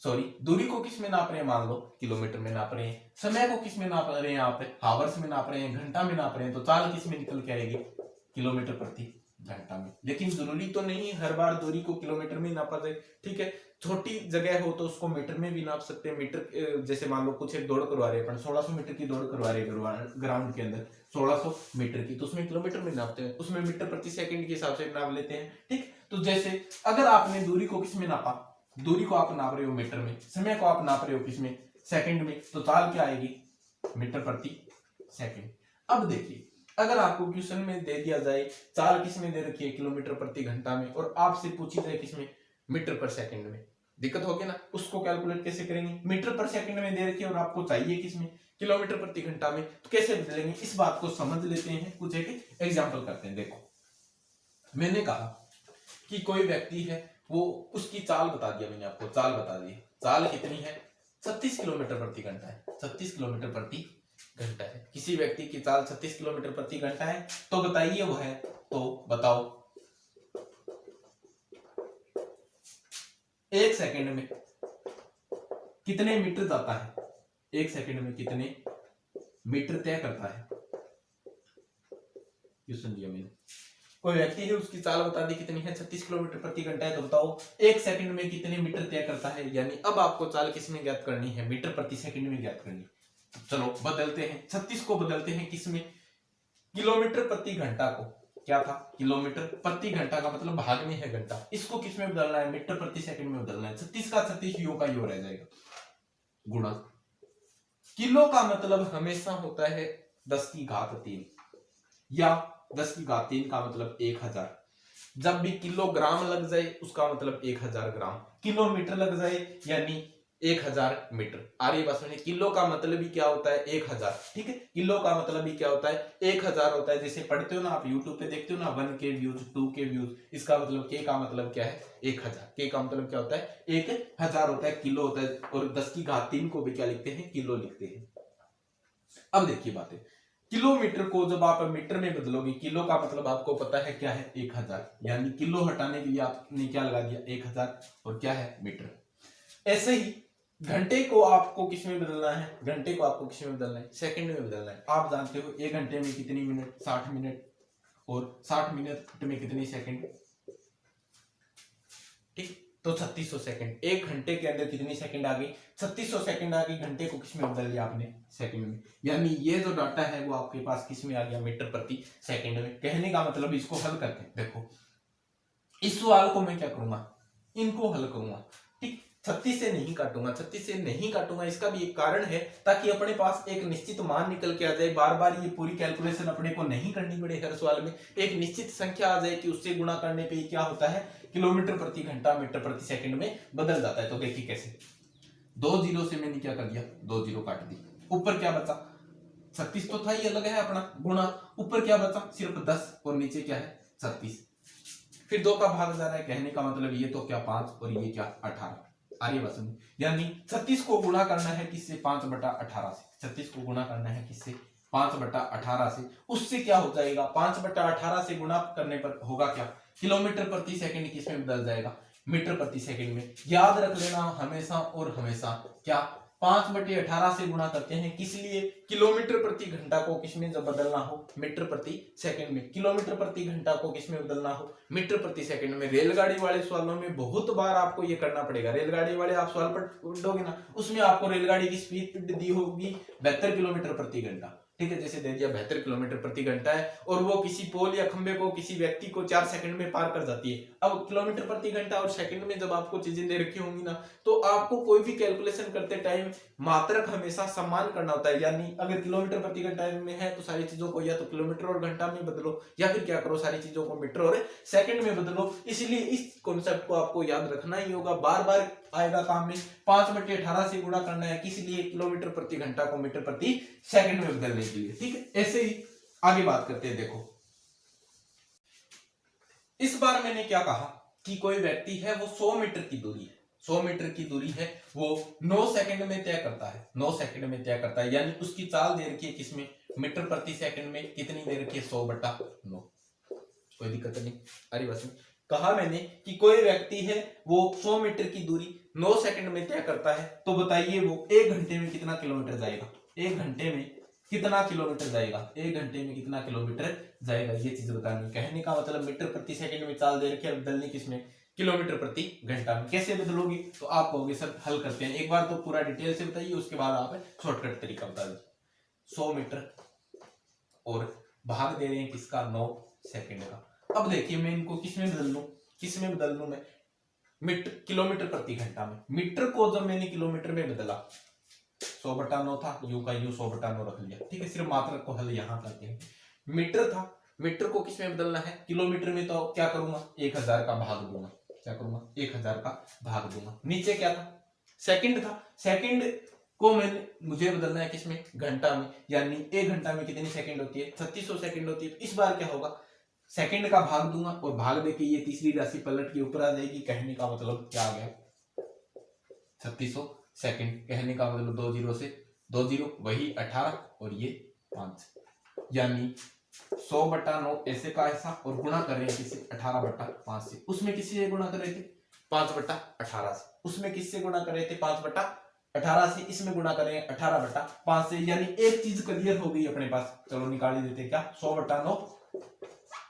सॉरी दूरी को किस में नाप रहे हैं, मान लो किलोमीटर में नाप रहे हैं। समय को किस में नाप रहे हैं, यहाँ पे हावर्स में नाप रहे हैं, घंटा में नाप रहे हैं। तो चाल किस में निकल के आएगी, किलोमीटर प्रति घंटा में। लेकिन जरूरी तो नहीं हर बार दूरी को किलोमीटर में नापा जाए। ठीक है, छोटी जगह हो तो उसको मीटर में भी नाप सकते हैं। मीटर जैसे मान लो कुछ एक दौड़ करवा रहे हैं, 1600 मीटर की दौड़ करवा रहे हैं ग्राउंड के अंदर, 1600 मीटर की, तो उसमें किलोमीटर में नापते हैं, उसमें मीटर प्रति सेकंड के हिसाब से नाप लेते हैं। ठीक, तो जैसे अगर आपने दूरी को किस में नापा, दूरी को आप नाप रहे हो मीटर में, समय को आप नाप रहे हो किसमें, सेकंड में, तो चाल क्या आएगी, मीटर प्रति सेकंड। अब देखिए अगर आपको क्वेश्चन में दे दिया जाए चाल किस में दे रखी है, किलोमीटर प्रति घंटा में, और आपसे पूछी जाए किसमें, मीटर पर सेकंड में, दिक्कत होगी ना। उसको कैलकुलेट कैसे करेंगे, मीटर पर सेकंड में दे रखी है और आपको चाहिए किसमें, किलोमीटर प्रति घंटा में, तो कैसे बदलेंगे, इस बात को समझ लेते हैं। कुछ एक एग्जाम्पल करते हैं। देखो मैंने कहा कि कोई व्यक्ति है, वो उसकी चाल बता दिया मैंने आपको, चाल बता दी, चाल कितनी है, 36 किलोमीटर प्रति घंटा है, 36 किलोमीटर प्रति घंटा है। किसी व्यक्ति की चाल 36 किलोमीटर प्रति घंटा है, तो बताइए वो है, तो बताओ एक सेकंड में कितने मीटर जाता है, एक सेकंड में कितने मीटर तय करता है। क्वेश्चन दिया मैंने, कोई व्यक्ति है उसकी चाल बता दी कितनी है, 36 किलोमीटर प्रति घंटा है, तो बताओ एक सेकंड में कितने मीटर तय करता है। यानी अब आपको चाल किस में ज्ञात करनी है, मीटर प्रति सेकंड में ज्ञात करनी। तो चलो बदलते हैं, 36 को बदलते हैं किसमें, किलोमीटर प्रति घंटा को, क्या था, किलोमीटर प्रति घंटा का मतलब भाग में है घंटा, इसको किस में बदलना है, मीटर प्रति सेकंड में बदलना है। 36 का 36 यो का यो रह जाएगा, गुणा किलो का मतलब हमेशा होता है 10 की घात 3, या 10 की घात 3 का मतलब 1000। जब भी किलोग्राम लग जाए उसका मतलब 1000 ग्राम, किलोमीटर लग जाए यानी 1000 मीटर। आ रही बात समझे, किलो का मतलब ही क्या होता है, 1000। ठीक है, किलो का मतलब ही क्या होता है, 1000 होता है। जैसे पढ़ते हो ना आप यूट्यूब पे देखते हो ना, 1 के व्यूज, 2 के व्यूज, इसका मतलब के का मतलब क्या है, 1000। के का मतलब क्या होता है, 1000 होता है, किलो होता है। और 10 की घात 3 को भी क्या लिखते हैं, किलो लिखते हैं। अब देखिए बातें, किलोमीटर को जब आप मीटर में बदलोगे, किलो का मतलब आपको पता है क्या है, 1000, यानी किलो हटाने के लिए आपने क्या लगा दिया, 1000, और क्या है, मीटर। ऐसे ही घंटे को आपको किस में बदलना है, घंटे को आपको किस में बदलना है, सेकंड में बदलना है। आप जानते हो 1 घंटे में कितनी मिनट, 60 मिनट, और 60 मिनट में कितनी सेकंड। ठीक, तो 3600 सेकंड। 1 घंटे के अंदर कितनी सेकंड आ गई, 3600 सेकंड आ गई। घंटे को किस में बदल दिया आपने, सेकंड में। यानी ये जो डाटा है वो आपके पास किस में आ गया, मीटर प्रति सेकंड में। कहने का मतलब इसको हल करके देखो, इस सवाल को मैं क्या करूंगा, इनको हल करूंगा। ठीक, 36 से नहीं काटूंगा, 36 से नहीं काटूंगा, इसका भी एक कारण है ताकि अपने पास एक निश्चित मान निकल के आ जाए। बार बार ये पूरी कैलकुलेशन अपने को नहीं करनी पड़े, हर सवाल में एक निश्चित संख्या आ जाए कि उससे गुणा करने पे क्या होता है, किलोमीटर प्रति घंटा मीटर प्रति सेकंड में बदल जाता है। तो देखिए कैसे, 2 जीरो से मैंने क्या कर दिया, 2 जीरो काट दी, ऊपर क्या बचा, 36 तो था ही, अलग है अपना गुणा, ऊपर क्या बचा सिर्फ 10 और नीचे क्या है 36, फिर 2 का भाग जा रहा है, कहने का मतलब ये तो क्या 5 और ये क्या 18, आर्य वसन, यानी 36 को गुणा करना है किससे, 5/18 से। 36 को गुणा करना है किससे, 5/18 से। उससे क्या हो जाएगा, 5/18 से गुणा करने पर होगा क्या, किलोमीटर प्रति सेकंड किसमें बदल जाएगा, मीटर प्रति सेकंड में। याद रख लेना हमेशा और हमेशा क्या, 5/18 से गुणा करते हैं, किस लिए, किलोमीटर प्रति घंटा को किसमें जब बदलना हो, मीटर प्रति सेकंड में। किलोमीटर प्रति घंटा को किसमें बदलना हो, मीटर प्रति सेकंड में। रेलगाड़ी वाले सवालों में बहुत बार आपको ये करना पड़ेगा, रेलगाड़ी वाले आप सवाल पढ़ोगे ना, उसमें आपको रेलगाड़ी की स्पीड दी होगी 72 किलोमीटर प्रति घंटा, ठीक है, जैसे दे दिया 72 किलोमीटर प्रति घंटा है, और वो किसी पोल या खंबे को, किसी व्यक्ति को 4 सेकंड में पार कर जाती है। अब किलोमीटर प्रति घंटा और सेकंड में जब आपको चीजें दे रखी होंगी ना, तो आपको कोई भी कैलकुलेशन करते टाइम मात्रक हमेशा समान करना होता है। यानी अगर किलोमीटर प्रति घंटा में है तो सारी चीजों को या तो किलोमीटर और घंटा में बदलो, या फिर क्या करो, सारी चीजों को मीटर और सेकंड में बदलो। इसलिए इस कॉन्सेप्ट को आपको याद रखना ही होगा, बार बार आएगा काम में। 5/18 से गुणा करना है, किस लिए, किलोमीटर प्रति घंटा को मीटर प्रति सेकंड में बदलने के लिए, ठीक है। ऐसे ही आगे बात करते हैं। देखो इस बार मैंने क्या कहा कि कोई व्यक्ति है, वो 100 मीटर की दूरी है, 100 मीटर की दूरी है, वो 9 सेकंड में तय करता है, 9 सेकंड में तय करता है। यानी उसकी चाल दे रखी है किसमें, मीटर प्रति सेकंड में, कितनी दे रखी है, 100/9। कोई दिक्कत नहीं, अरे बस कहा मैंने कि कोई व्यक्ति है, वो 100 मीटर की दूरी 9 सेकंड में तय करता है, तो बताइए वो 1 घंटे में कितना किलोमीटर जाएगा, 1 घंटे में कितना किलोमीटर जाएगा, 1 घंटे में कितना किलोमीटर जाएगा, ये चीज बतानी। कहने का मतलब मीटर प्रति सेकंड में चाल दे रखी है, बदलनी किसमें, किलोमीटर प्रति घंटा में। कैसे बदलोगे, तो आप कहोगे सर हल करते हैं, एक बार तो पूरा डिटेल से बताइए, उसके बाद आप शॉर्टकट तरीका बता दीजिए। 100 मीटर और भाग दे रहे हैं किसका, 9 सेकंड का। अब देखिए मैं इनको किसमें बदल लूं, किसमें बदल लूं मैं, मीटर, किलोमीटर प्रति घंटा में। मीटर को जब मैंने किलोमीटर में बदला, 100/9 था, यू का यू 100/9 रख लिया, ठीक है, सिर्फ मात्रक को हल यहां करते हैं। मीटर था, मीटर को किसमें बदलना है, किलोमीटर में, तो क्या करूंगा, 1000 का भाग दूंगा, क्या करूंगा, 1000 का भाग दूंगा। नीचे क्या था, सेकंड था, सेकंड को मैंने मुझे बदलना है किसमें, घंटा में। यानी 1 घंटा में कितनी सेकंड होती है, 3600 सेकंड होती है। तो इस बार क्या होगा, सेकंड का भाग दूंगा और भाग देके ये तीसरी राशि पलट के ऊपर आ जाएगी। कहने का मतलब क्या आ गया, 3600 सेकंड। कहने का मतलब 2 जीरो से 2 जीरो वही 18 और ये 5, यानी 100/9 ऐसे का ऐसा, और गुणा कर रहे हैं किससे, 18/5 से। उसमें किससे ये गुणा कर रहे थे, 5/18 से। उसमें किससे गुणा कर रहे थे, 5/18 से। इसमें गुणा कर रहे हैं 18/5 से। यानी एक चीज क्लियर हो गई अपने पास, चलो निकाल ही देते, क्या, 100/9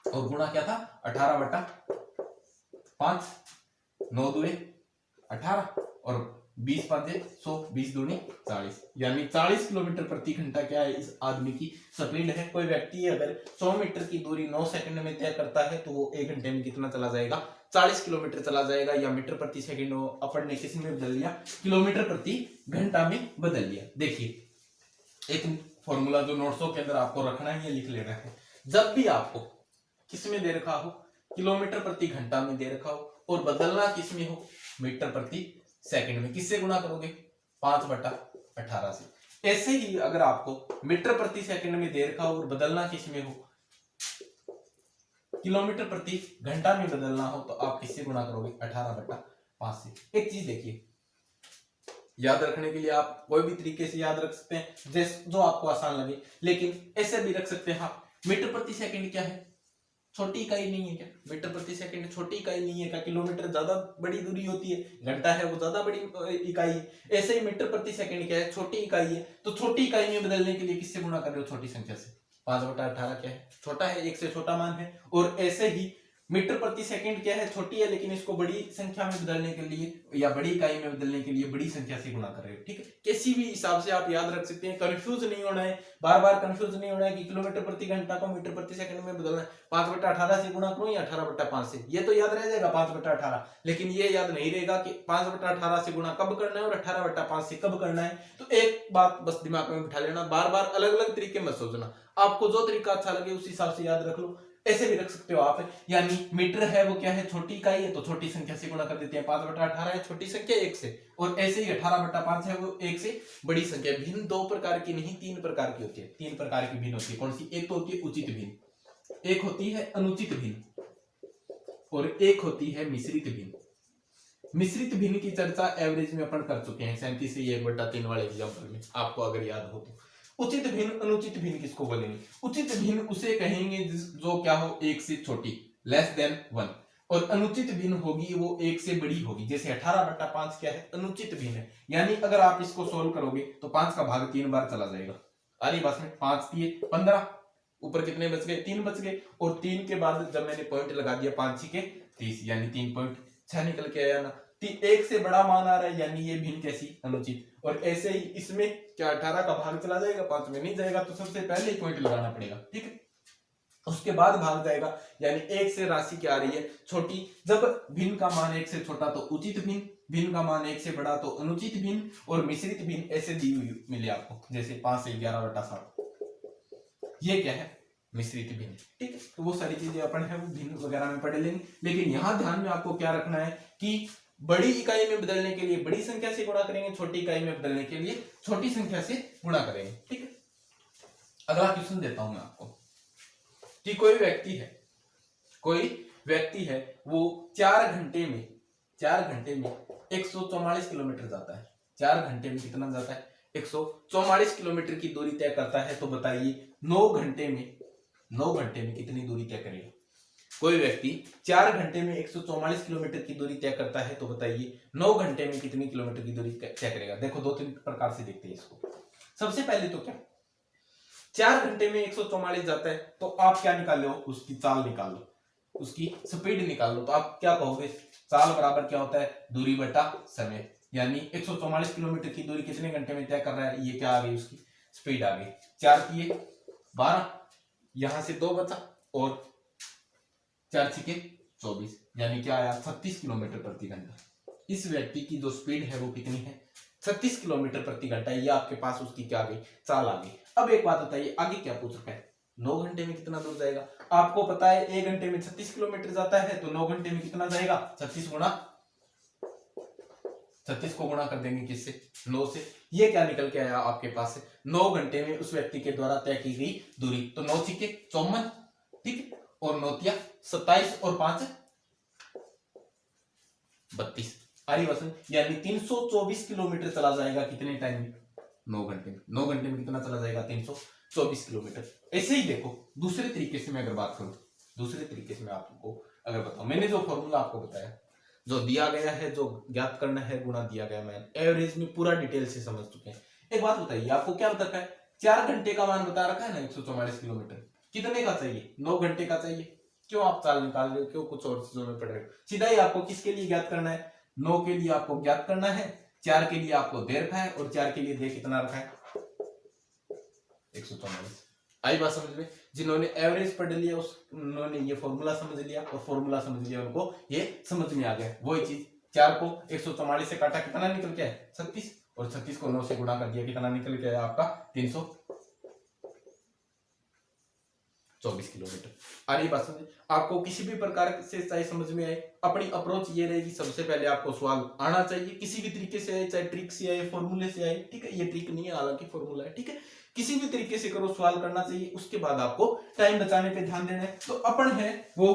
और गुणा क्या था, 18/5, 9 दुए 18 और 20 5 100, 20 दूनी 40, यानी 40 किलोमीटर प्रति घंटा क्या है इस आदमी की स्पीड है। कोई व्यक्ति अगर 100 मीटर की दूरी 9 सेकंड में तय करता है, तो वो 1 घंटे में कितना चला जाएगा, 40 किलोमीटर चला जाएगा। या मीटर प्रति सेकंड अपन ने किस में बदल लिया, किलोमीटर प्रति घंटा में बदल लिया। देखिए एक फॉर्मूला जो नोट्सों के अंदर आपको रखना है, लिख लेना है। जब भी आपको किसमें दे रखा हो, किलोमीटर प्रति घंटा में दे रखा हो, और बदलना किसमें हो, मीटर प्रति सेकंड में, किससे गुणा करोगे, 5/18 से। ऐसे ही अगर आपको मीटर प्रति सेकंड में दे रखा हो और बदलना किसमें हो, किलोमीटर प्रति घंटा में बदलना हो, तो आप किससे गुणा करोगे, 18/5 से। एक चीज देखिए, याद रखने के लिए आप कोई भी तरीके से याद रख सकते हैं, जैसे जो आपको आसान लगे, लेकिन ऐसे भी रख सकते हैं आप। मीटर प्रति सेकंड क्या है, छोटी इकाई नहीं है क्या, मीटर प्रति सेकंड छोटी इकाई नहीं है क्या, किलोमीटर ज्यादा बड़ी दूरी होती है, घंटा है वो ज्यादा बड़ी इकाई है। ऐसे ही मीटर प्रति सेकंड क्या है, छोटी इकाई है। तो छोटी इकाई में बदलने के लिए किससे गुणा कर रहे हो, छोटी संख्या से। 5/18 क्या है, छोटा है, 1 से छोटा मान है। और ऐसे ही मीटर प्रति सेकंड क्या है, छोटी है, लेकिन इसको बड़ी संख्या में बदलने के लिए या बड़ी इकाई में बदलने के लिए बड़ी संख्या से गुणा कर रहे हो, ठीक है। किसी भी हिसाब से आप याद रख सकते हैं, कंफ्यूज नहीं होना है, बार बार कंफ्यूज नहीं होना है कि किलोमीटर प्रति घंटा को मीटर प्रति सेकंड में बदलना है, 5/18 से गुणा करूं या 18/5 से, ये तो याद रह जाएगा 5/18, लेकिन ये याद नहीं रहेगा कि 5/18 से गुणा कब करना है और 18/5 से कब करना है। तो एक बात बस दिमाग में बिठा लेना, बार बार अलग अलग तरीके में सोचना, आपको जो तरीका अच्छा लगे उस हिसाब से याद रख लो। ऐसे भी रख सकते हो आप, यानी मीटर है वो क्या है, छोटी इकाई है, तो छोटी संख्या से गुणा कर देते हैं, 5/18 है छोटी संख्या 1 से, और ऐसे ही 18/5 है वो 1 से बड़ी संख्या। भिन्न 2 प्रकार की नहीं 3 प्रकार की होती है, 3 प्रकार की भिन्न होती है। कौन सी? एक तो होती है उचित भिन्न, एक होती है अनुचित भिन्न, और एक होती है मिश्रित भिन्न। मिश्रित भिन्न की चर्चा एवरेज में अपन कर चुके हैं 37 से 1/3 वाले एग्जाम्पल में, आपको अगर याद हो तो। उचित भिन्न अनुचित भिन्न किसको बोलेंगे? उचित भिन्न उसे कहेंगे जो क्या हो, 1 से छोटी, लेस देन 1, और अनुचित भिन्न होगी वो 1 से बड़ी होगी। जैसे 18/5 क्या है, अनुचित भिन्न है, यानी अगर आप इसको सोल्व करोगे तो 5 का भाग 3 बार चला जाएगा। अरे बस में 5 दिए 15, ऊपर कितने बच गए? 3 बच गए, और 3 के बाद जब मैंने पॉइंट लगा दिया 5 के 30, यानी 3.6 निकल के आया ना। 1 से बड़ा मान आ रहा है, यानी ये भिन्न कैसी? अनुचित। और ऐसे ही इसमें क्या 18 का भाग चला जाएगा, 5 में नहीं जाएगा, तो सबसे पहले ही पॉइंट लगाना पड़ेगा, ठीक है। उसके बाद भाग जाएगा, यानी 1 से राशि क्या आ रही है? छोटी। जब भिन्न का मान 1 से छोटा तो उचित भिन्न, भिन्न का मान 1 से बड़ा तो अनुचित भिन्न, और मिश्रित भिन्न ऐसे दी हुई मिले आपको, जैसे 5 से 11/7, ये क्या है? मिश्रित भिन्न, ठीक है। तो वो सारी चीजें अपन है वो भिन्न वगैरह में पढ़ लेंगे, लेकिन यहाँ ध्यान में आपको क्या रखना है कि बड़ी इकाई में बदलने के लिए बड़ी संख्या से गुणा करेंगे, छोटी इकाई में बदलने के लिए छोटी संख्या से गुणा करेंगे, ठीक है। अगला क्वेश्चन देता हूं मैं आपको कि कोई व्यक्ति है वो 4 घंटे में 144 किलोमीटर जाता है। 4 घंटे में कितना जाता है? 144 किलोमीटर की दूरी तय करता है। तो बताइए 9 घंटे में कितनी दूरी तय करेगा? कोई व्यक्ति 4 घंटे में 144 किलोमीटर की दूरी तय करता है, तो बताइए 9 घंटे में कितनी किलोमीटर की दूरी तय करेगा? देखो 2-3 प्रकार से देखते हैं इसको। सबसे पहले तो क्या, 4 घंटे में 144 जाता है, तो आप क्या निकाल लो? उसकी चाल निकाल लो, उसकी स्पीड निकाल लो। तो आप क्या कहोगे? चाल बराबर क्या होता है? दूरी बटा समय, यानी 144 किलोमीटर की दूरी कितने घंटे में तय कर रहा है? ये क्या आ गई? उसकी स्पीड आ गई। 4 किए 12, यहां से 2 बचा, और 4 छके 24, यानी क्या आया? 36 किलोमीटर प्रति घंटा। इस व्यक्ति की जो स्पीड है वो कितनी है? 36 किलोमीटर प्रति घंटा। ये आपके पास उसकी क्या आ गई? चाल आ गई। अब एक बात बताइए, आगे क्या पूछ रखा है? 9 घंटे में कितना दूर जाएगा? आपको पता है 1 घंटे में 36 किलोमीटर जाता है, तो 9 घंटे में कितना जाएगा? 36 को गुणा कर देंगे किससे? 9 से। ये क्या निकल के आया आपके पास से? 9 घंटे में उस व्यक्ति के द्वारा तय की गई दूरी। तो 9 छके 54, ठीक है, और 9 तिया 27, और 5 32, आरी वसन, यानी 324 किलोमीटर चला जाएगा। कितने टाइम में? 9 घंटे में। 9 घंटे में कितना चला जाएगा? 324 किलोमीटर। ऐसे ही देखो दूसरे तरीके से मैं अगर बात करूं, दूसरे तरीके से मैं आपको अगर बताऊं, मैंने जो फॉर्मूला आपको बताया, जो दिया गया है, जो ज्ञात करना है, गुणा दिया गया, मैं एवरेज में पूरा डिटेल से समझ चुके हैं। एक बात बताइए, आपको क्या बता रखा है? 4 घंटे का मान बता रखा है ना 144 किलोमीटर। कितने का चाहिए? 9 घंटे का चाहिए। क्यों आप चाल निकाल रहे हो? क्यों कुछ और चीजों में पड़ रहे हो? सीधा ही आपको किसके लिए ज्ञात करना है? 9 के लिए आपको ज्ञात करना है, 4 के लिए आपको दे रखा है, और 4 के लिए दे कितना रखा है? 144। आई बात समझ में? जिन्होंने एवरेज पढ़ लिया उन्होंने ये फॉर्मूला समझ लिया, और फॉर्मूला समझ लिया उनको ये समझ में आ गया। वही चीज 4 को 144 से काटा, कितना निकल के आया? 36, और 36 को 9 से गुणा कर दिया, कितना निकल के आया आपका? 324 किलोमीटर। आ रही बात समझ? आपको किसी भी प्रकार से चाहे समझ में आए, अपनी अप्रोच ये रहेगी, सबसे पहले आपको सवाल आना चाहिए, किसी भी तरीके से आए, चाहे ट्रिक से आए, फॉर्मूले से आए, ठीक है। ये ट्रिक नहीं है, हालांकि फॉर्मूला है, ठीक है। किसी भी तरीके से करो, सवाल करना चाहिए। उसके बाद आपको टाइम बचाने पे ध्यान देना है। तो अपन है वो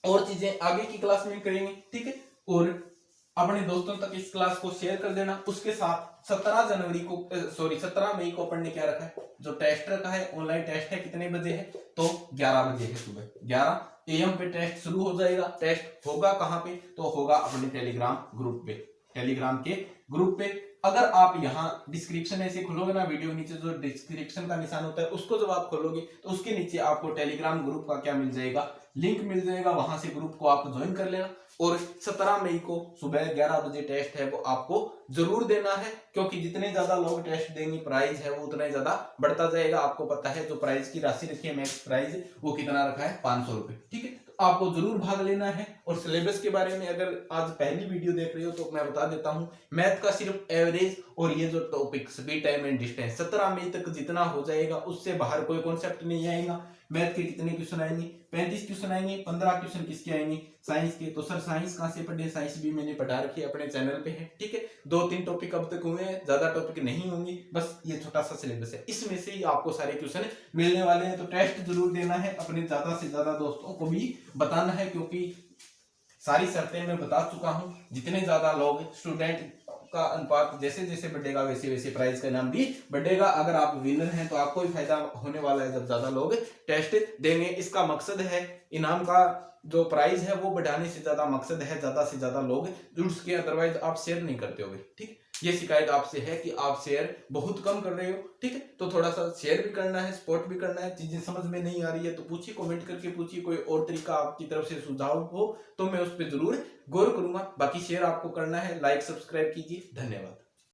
और चीजें आगे की क्लास में करेंगे, ठीक है। और अपने दोस्तों तक इस क्लास को शेयर कर देना। उसके साथ 17 मई को अपन ने क्या रखा है? जो टेस्ट रखा है, ऑनलाइन टेस्ट है। कितने बजे है? तो 11 बजे है, सुबह 11 AM पे टेस्ट शुरू हो जाएगा। टेस्ट होगा कहाँ पे? तो होगा अपने टेलीग्राम ग्रुप पे। टेलीग्राम के ग्रुप पे अगर आप यहाँ डिस्क्रिप्शन ऐसे खोलोगे ना, वीडियो के नीचे जो डिस्क्रिप्शन का निशान होता है उसको जब आप खोलोगे तो उसके नीचे आपको टेलीग्राम ग्रुप का क्या मिल जाएगा, लिंक मिल जाएगा। वहां से ग्रुप को आप ज्वाइन कर लेना। और 17 मई को सुबह 11 बजे टेस्ट है वो आपको जरूर देना है, क्योंकि जितने ज्यादा लोग टेस्ट देंगे प्राइज है वो उतना ही ज्यादा बढ़ता जाएगा। आपको पता है जो प्राइज की राशि रखी है मैक्स प्राइज वो कितना रखा है, 500 रुपए। ठीक है, तो आपको जरूर भाग लेना है। और सिलेबस के बारे में अगर आज पहली वीडियो देख रहे हो तो मैं बता देता हूँ, मैथ का सिर्फ एवरेज और ये जो topic speed time and distance 17 मई तक जितना हो जाएगा उससे बाहर कोई कॉन्सेप्ट नहीं आएगा। मैथ के कितने क्वेश्चन आएंगे, 35 क्वेश्चन आएंगे। 15 क्वेश्चन किसके आएंगे, साइंस के। तो सर साइंस कहाँ से पढ़े, साइंस भी मैंने पढ़ा रखी है, अपने चैनल पे है। ठीक है, 2-3 टॉपिक अब तक हुए हैं, ज्यादा टॉपिक नहीं होंगे, बस ये छोटा सा सिलेबस है, इसमें से ही आपको सारे क्वेश्चन मिलने वाले हैं। तो टेस्ट जरूर देना है, अपने ज्यादा से ज्यादा दोस्तों को भी बताना है, क्योंकि सारी शर्तें मैं बता चुका हूं। जितने ज्यादा लोग स्टूडेंट का अनुपात जैसे जैसे बढ़ेगा वैसे वैसे प्राइज का नाम भी बढ़ेगा। अगर आप विनर हैं तो आपको ही फायदा होने वाला है जब ज्यादा लोग टेस्ट देंगे। इसका मकसद है इनाम का जो प्राइज है वो बढ़ाने से ज्यादा मकसद है ज्यादा से ज्यादा लोग जुड़ सके, अदरवाइज आप शेयर नहीं करते होगे। ठीक, ये शिकायत आपसे है कि आप शेयर बहुत कम कर रहे हो। ठीक है, तो थोड़ा सा शेयर भी करना है, सपोर्ट भी करना है। चीजें समझ में नहीं आ रही है तो पूछिए, कमेंट करके पूछिए। कोई और तरीका आपकी तरफ से सुझाव हो तो मैं उस पर जरूर गौर करूंगा। बाकी शेयर आपको करना है, लाइक सब्सक्राइब कीजिए। धन्यवाद।